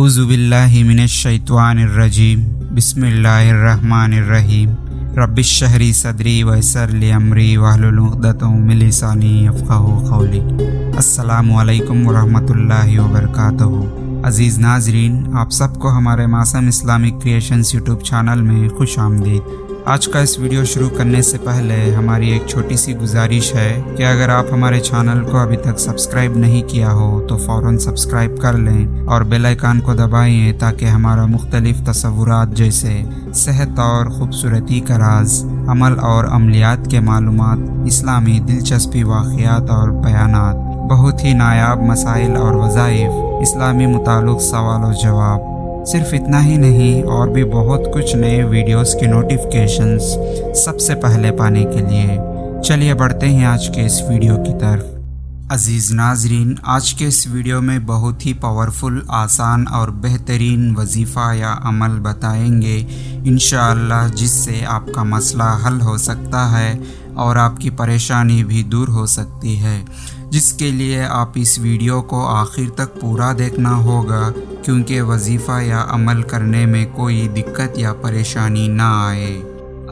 اعوذ باللہ من الشیطان الرجیم بسم اللہ الرحمن الرحیم رب اشرح لی صدری ویسر لی امری واحلل عقدۃ من لسانی یفقہوا قولی۔ السلام علیکم ورحمۃ اللہ وبرکاتہ۔ عزیز ناظرین، آپ سب کو ہمارے معصوم اسلامک کریشنز یوٹیوب چینل میں خوش آمدید۔ آج کا اس ویڈیو شروع کرنے سے پہلے ہماری ایک چھوٹی سی گزارش ہے کہ اگر آپ ہمارے چینل کو ابھی تک سبسکرائب نہیں کیا ہو تو فوراً سبسکرائب کر لیں اور بیل آئیکن کو دبائیں تاکہ ہمارا مختلف تصورات جیسے صحت اور خوبصورتی کا راز، عمل اور عملیات کے معلومات، اسلامی دلچسپی واقعات اور بیانات، بہت ہی نایاب مسائل اور وظائف، اسلامی متعلق سوال و جواب، صرف اتنا ہی نہیں اور بھی بہت کچھ نئے ویڈیوز کے نوٹیفیکیشنز سب سے پہلے پانے کے لیے چلیے بڑھتے ہیں آج کے اس ویڈیو کی طرف۔ عزیز ناظرین، آج کے اس ویڈیو میں بہت ہی پاورفل، آسان اور بہترین وظیفہ یا عمل بتائیں گے انشاءاللہ، جس سے آپ کا مسئلہ حل ہو سکتا ہے اور آپ کی پریشانی بھی دور ہو سکتی ہے، جس کے لیے آپ اس ویڈیو کو آخر تک پورا دیکھنا ہوگا کیونکہ وظیفہ یا عمل کرنے میں کوئی دقت یا پریشانی نہ آئے۔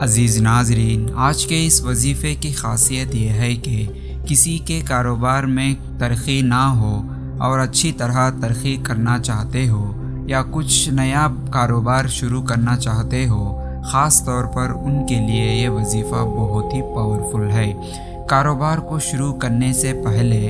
عزیز ناظرین، آج کے اس وظیفے کی خاصیت یہ ہے کہ کسی کے کاروبار میں ترقی نہ ہو اور اچھی طرح ترقی کرنا چاہتے ہو یا کچھ نیا کاروبار شروع کرنا چاہتے ہو، خاص طور پر ان کے لیے یہ وظیفہ بہت ہی پاورفل ہے۔ کاروبار کو شروع کرنے سے پہلے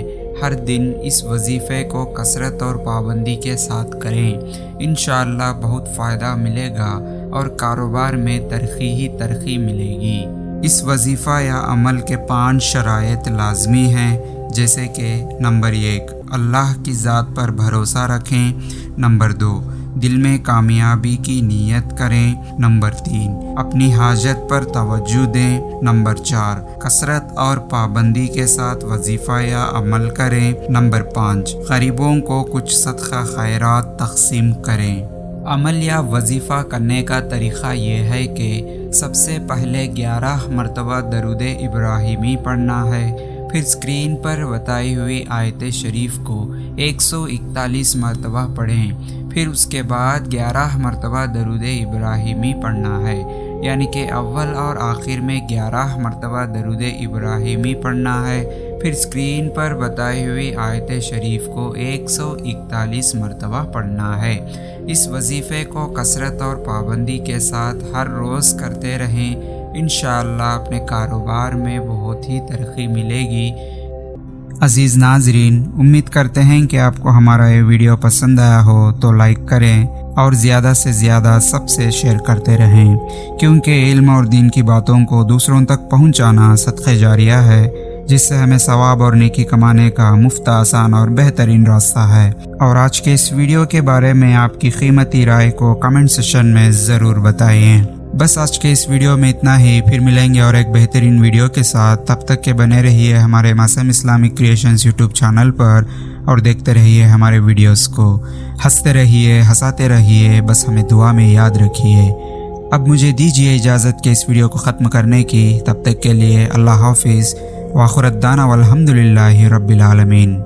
ہر دن اس وظیفے کو کثرت اور پابندی کے ساتھ کریں، انشاءاللہ بہت فائدہ ملے گا اور کاروبار میں ترقی ہی ترقی ملے گی۔ اس وظیفہ یا عمل کے 5 شرائط لازمی ہیں، جیسے کہ نمبر 1، اللہ کی ذات پر بھروسہ رکھیں۔ نمبر 2، دل میں کامیابی کی نیت کریں۔ نمبر 3، اپنی حاجت پر توجہ دیں۔ نمبر 4، کثرت اور پابندی کے ساتھ وظیفہ یا عمل کریں۔ نمبر 5، غریبوں کو کچھ صدقہ خیرات تقسیم کریں۔ عمل یا وظیفہ کرنے کا طریقہ یہ ہے کہ سب سے پہلے 11 مرتبہ درود ابراہیمی پڑھنا ہے، پھر اسکرین پر بتائی ہوئی آیت شریف کو 141 مرتبہ پڑھیں، پھر اس کے بعد 11 مرتبہ درود ابراہیمی پڑھنا ہے، یعنی کہ اول اور آخر میں 11 مرتبہ درود ابراہیمی پڑھنا ہے، پھر اسکرین پر بتائی ہوئی آیت شریف کو 141 مرتبہ پڑھنا ہے۔ اس وظیفے کو کثرت اور پابندی کے ساتھ ہر روز کرتے رہیں، انشاءاللہ اپنے کاروبار میں بہت ہی ترقی ملے گی۔ عزیز ناظرین، امید کرتے ہیں کہ آپ کو ہمارا یہ ویڈیو پسند آیا ہو تو لائک کریں اور زیادہ سے زیادہ سب سے شیئر کرتے رہیں، کیونکہ علم اور دین کی باتوں کو دوسروں تک پہنچانا صدقہ جاریہ ہے، جس سے ہمیں ثواب اور نیکی کمانے کا مفت، آسان اور بہترین راستہ ہے۔ اور آج کے اس ویڈیو کے بارے میں آپ کی قیمتی رائے کو کمنٹ سیکشن میں ضرور بتائیں۔ بس آج کے اس ویڈیو میں اتنا ہی، پھر ملیں گے اور ایک بہترین ویڈیو کے ساتھ۔ تب تک کے بنے رہیے ہمارے معصوم اسلامک کریشنز یوٹیوب چینل پر اور دیکھتے رہیے ہمارے ویڈیوز کو، ہنستے رہیے، ہنساتے رہیے، بس ہمیں دعا میں یاد رکھیے۔ اب مجھے دیجیے اجازت کہ اس ویڈیو کو ختم کرنے کی، تب تک کے لیے اللہ حافظ، وآخر دعوانا والحمد للہ رب العالمین۔